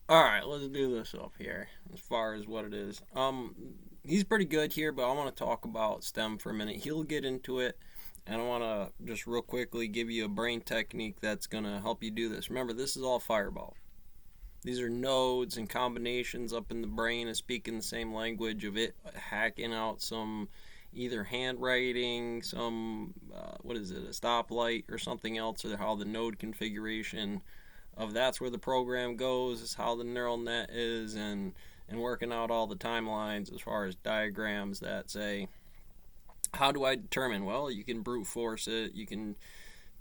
All right, let's do this up here as far as what it is. He's pretty good here, but I want to talk about STEM for a minute. He'll get into it, and I want to just real quickly give you a brain technique that's going to help you do this. Remember, this is all fireball. These are nodes and combinations up in the brain and speaking the same language of it, hacking out some either handwriting, some, what is it, a stoplight or something else, or how the node configuration of that's where the program goes, is how the neural net is, and working out all the timelines as far as diagrams that say, how do I determine? Well, you can brute force it. You can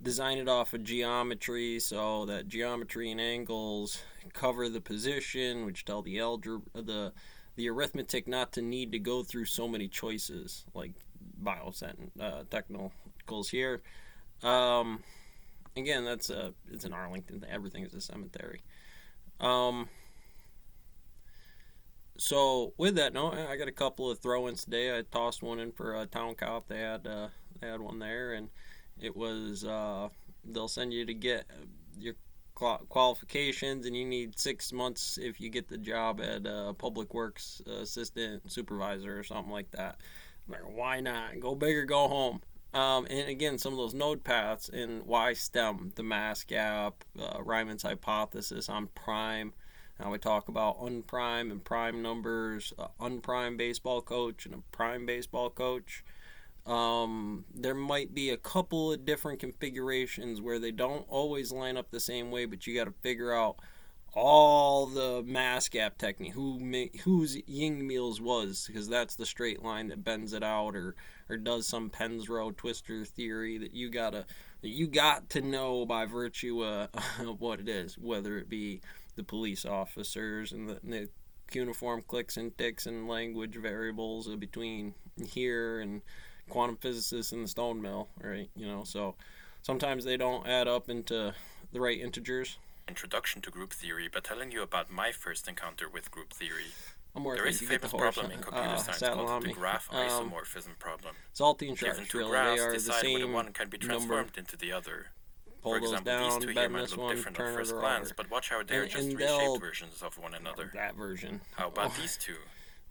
design it off of geometry, so that geometry and angles cover the position, which tell the algebra, the arithmetic not to need to go through so many choices like technicals here. Um, Again, it's in Arlington. Everything is a cemetery. Um, so with that note, I got a couple of throw-ins today. I tossed one in for a town cop. They had one there, and it was they'll send you to get your qualifications, and you need 6 months if you get the job at public works assistant supervisor or something like that. I'm like, why not? Go big or go home. And again, some of those node paths and why STEM, the mass gap, Ryman's hypothesis on prime. Now we talk about unprime and prime numbers, unprime baseball coach and a prime baseball coach. There might be a couple of different configurations where they don't always line up the same way, but you got to figure out all the mass gap technique, whose Ying Meals was, because that's the straight line that bends it out, or does some Pensrow twister theory that you got to know by virtue of what it is, whether it be the police officers and the cuneiform clicks and ticks and language variables between here and quantum physicists in the stone mill, right? So sometimes they don't add up into the right integers. Introduction to group theory by telling you about my first encounter with group theory. I'm worth There it. is a You get the famous horse problem in computer science saddle called on the me. graph isomorphism problem. Salty and Given sharks, two really. They graphs, are the decide whether same one can be number. transformed into the other. Pull For those example, these down, two here bend might this look one, different at turn it first over. glance, but watch how they're just And reshaped they'll versions of one another. that version. How about these two?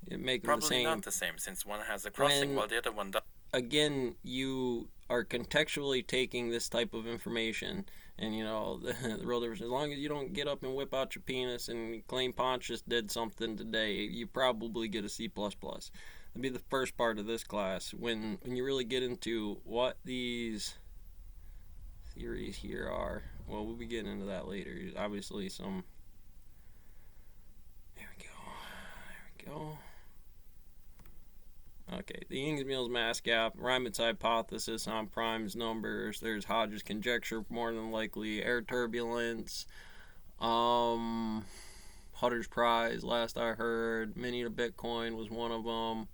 Make them the Probably same. not the same, since one has a crossing When while the other one doesn't. again you are contextually taking this type of information, and the real difference. As long as you don't get up and whip out your penis and claim Pontius did something today, you probably get a C++. That'd be the first part of this class. When you really get into what these theories here are. Well, we'll be getting into that later. Obviously, some. There we go. There we go. Okay, the Yang-Mills mass gap, Riemann hypothesis on primes numbers. There's Hodge's conjecture, more than likely air turbulence. Hutter's prize, last I heard. Mini to Bitcoin was one of them.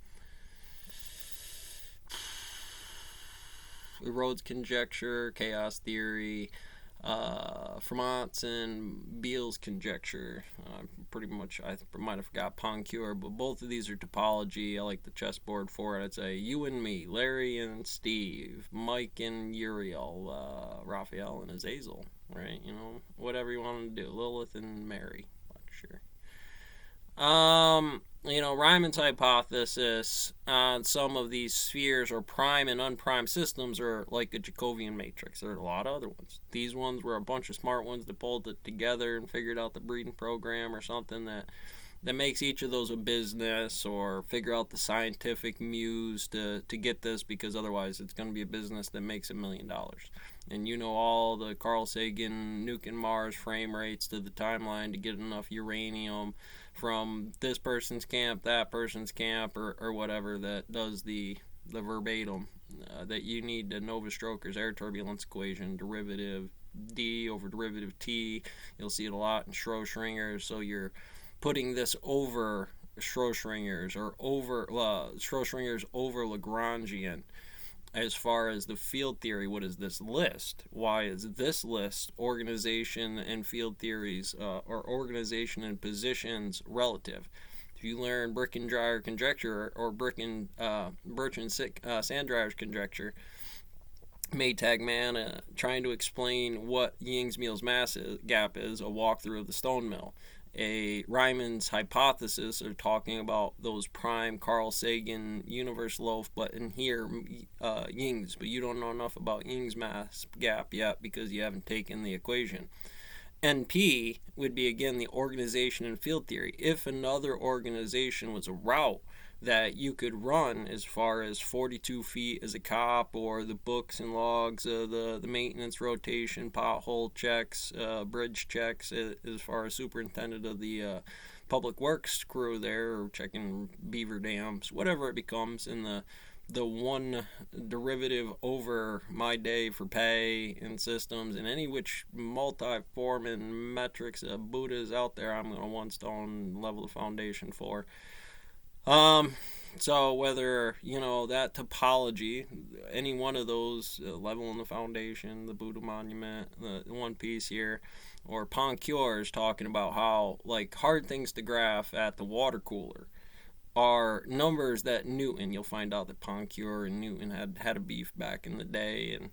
Rhodes conjecture, chaos theory. Fermat's and Beale's conjecture. Pretty much, I might have forgot Poncure, but both of these are topology. I like the chessboard for it. I'd say you and me, Larry and Steve, Mike and Uriel, Raphael and Azazel, right? Whatever you want to do. Lilith and Mary, not sure. Riemann's hypothesis on some of these spheres or prime and unprime systems are like a Jacobian matrix. There are a lot of other ones. These ones were a bunch of smart ones that pulled it together and figured out the breeding program or something that makes each of those a business, or figure out the scientific muse to get this, because otherwise it's going to be a business that makes $1 million. And all the Carl Sagan nuking Mars frame rates to the timeline to get enough uranium from this person's camp, that person's camp, or whatever, that does the verbatim that you need the Nova-Stroker's air turbulence equation, derivative d over derivative t. You'll see it a lot in Schrödinger's. So you're putting this over Schrödinger's, or over Schrödinger's over Lagrangian. As far as the field theory, what is this list? Why is this list organization and field theories, or organization and positions, relative? If you learn Brincken-Dreyer conjecture, or Bertrand Sandrayer's conjecture, Maytag man trying to explain what Yang-Mills gap is, a walkthrough of the stone mill. A Riemann's hypothesis are talking about those prime Carl Sagan universe loaf, but in here Ying's, but you don't know enough about Ying's mass gap yet because you haven't taken the equation. NP would be again the organization and field theory. If another organization was a route that you could run as far as 42 feet as a cop, or the books and logs, the maintenance rotation, pothole checks, bridge checks, as far as superintendent of the public works crew there, or checking beaver dams, whatever it becomes, in the one derivative over my day for pay and systems and any which multi-form and metrics Buddha is out there, I'm going to one stone level the foundation for. So whether, that topology, any one of those, level in the foundation, the Buddha monument, the one piece here, or Poncure is talking about how, like, hard things to graph at the water cooler are numbers that Newton, you'll find out that Poncure and Newton had a beef back in the day, and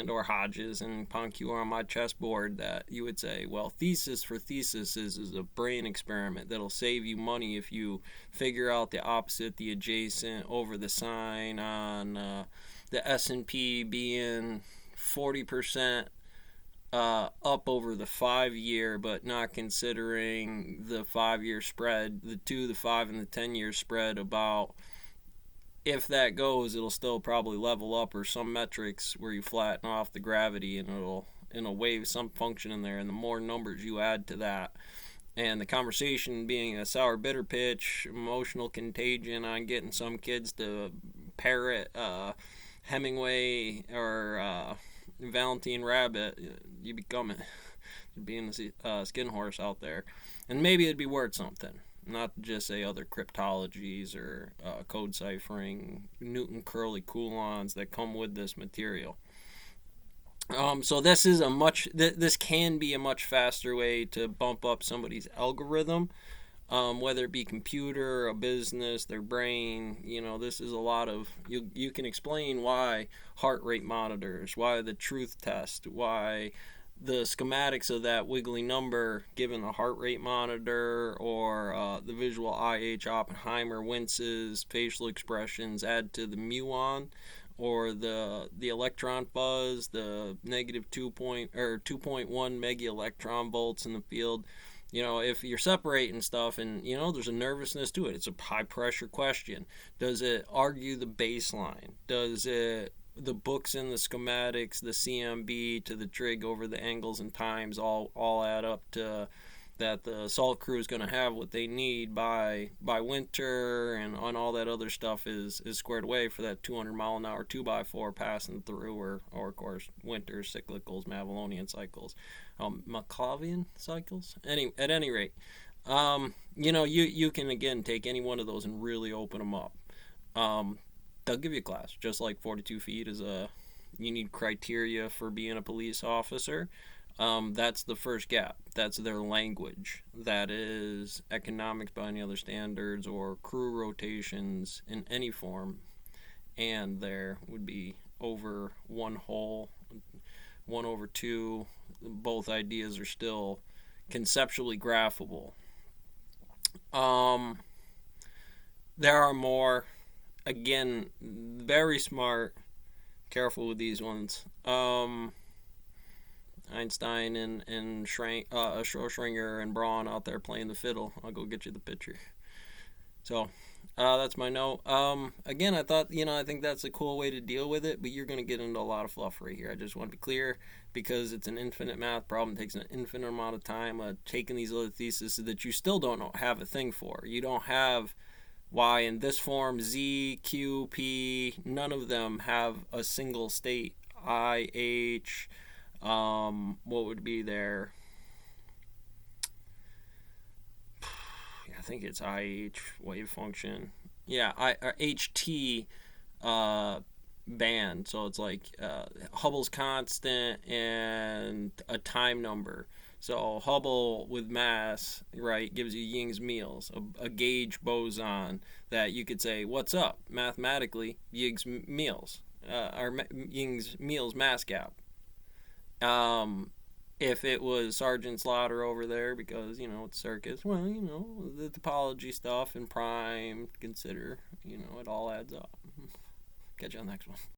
or Hodges and Poncure on my chessboard, that you would say, well, thesis for thesis is a brain experiment that'll save you money if you figure out the opposite, the adjacent, over the sign on the S&P being 40% up over the 5 year, but not considering the 5 year spread, the 2, the 5, and the 10 year spread, about if that goes, it'll still probably level up, or some metrics where you flatten off the gravity and it'll wave some function in there. And the more numbers you add to that, and the conversation being a sour bitter pitch, emotional contagion on getting some kids to parrot Hemingway or Valentine Rabbit, you become it. Being a skin horse out there. And maybe it'd be worth something. Not just say other cryptologies or code ciphering, Newton Curly Coulons that come with this material. So this is this can be a much faster way to bump up somebody's algorithm, whether it be computer, a business, their brain. This is a lot of, you can explain why heart rate monitors, why the truth test, why the schematics of that wiggly number given the heart rate monitor, or the visual IH Oppenheimer winces, facial expressions add to the muon, or the electron buzz, the negative 2.1 mega electron volts in the field. If you're separating stuff and, there's a nervousness to it, it's a high pressure question. Does it argue the baseline? Does it, the books and the schematics, the CMB to the trig over the angles and times all add up to that the salt crew is going to have what they need by winter, and on all that other stuff is squared away for that 200-mile-an-hour 2x4 passing through, or of course winter cyclicals, Mavelonian cycles, Maclavian cycles. At any rate, you can again take any one of those and really open them up. They'll give you a class, just like 42 feet is you need criteria for being a police officer. That's the first gap. That's their language. That is economics by any other standards, or crew rotations in any form. And there would be over one whole, 1/2. Both ideas are still conceptually graphable. There are more. Again, very smart. Careful with these ones. Einstein and Schrödinger and Braun out there playing the fiddle. I'll go get you the picture. So that's my note. Again, I thought, I think that's a cool way to deal with it, but you're going to get into a lot of fluff right here. I just want to be clear, because it's an infinite math problem. It takes an infinite amount of time taking these other theses that you still don't have a thing for. You don't have Y in this form, Z, Q, P. None of them have a single state. I, H. What would be there? I think it's IH wave function. Yeah, HT band. So it's like Hubble's constant and a time number. So Hubble with mass, right, gives you Yang-Mills, a gauge boson that you could say, what's up? Mathematically, Yang-Mills. or Ying's Meals Mascap. If it was Sergeant Slaughter over there because, it's circus, well, the topology stuff and prime, consider, it all adds up. Catch you on the next one.